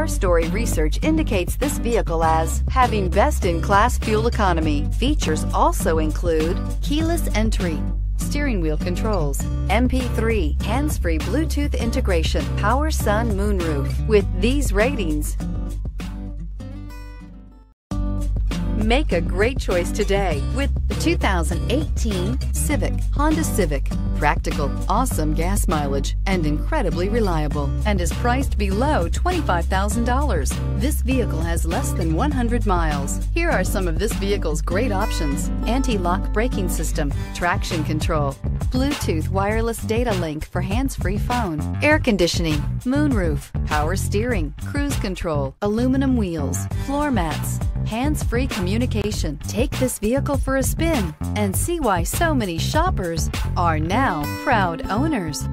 Story research indicates this vehicle as having best-in-class fuel economy. Features also include keyless entry, steering wheel controls, MP3, hands-free Bluetooth integration, power sun moonroof. With these ratings, make a great choice today with the 2018 Honda Civic. Practical, awesome gas mileage, and incredibly reliable, and is priced below $25,000. This vehicle has less than 100 miles. Here are some of this vehicle's great options: anti-lock braking system, traction control, Bluetooth wireless data link for hands-free phone, air conditioning, moonroof, power steering, cruise control, aluminum wheels, floor mats, hands-free communication. Take this vehicle for a spin and see why so many shoppers are now proud owners.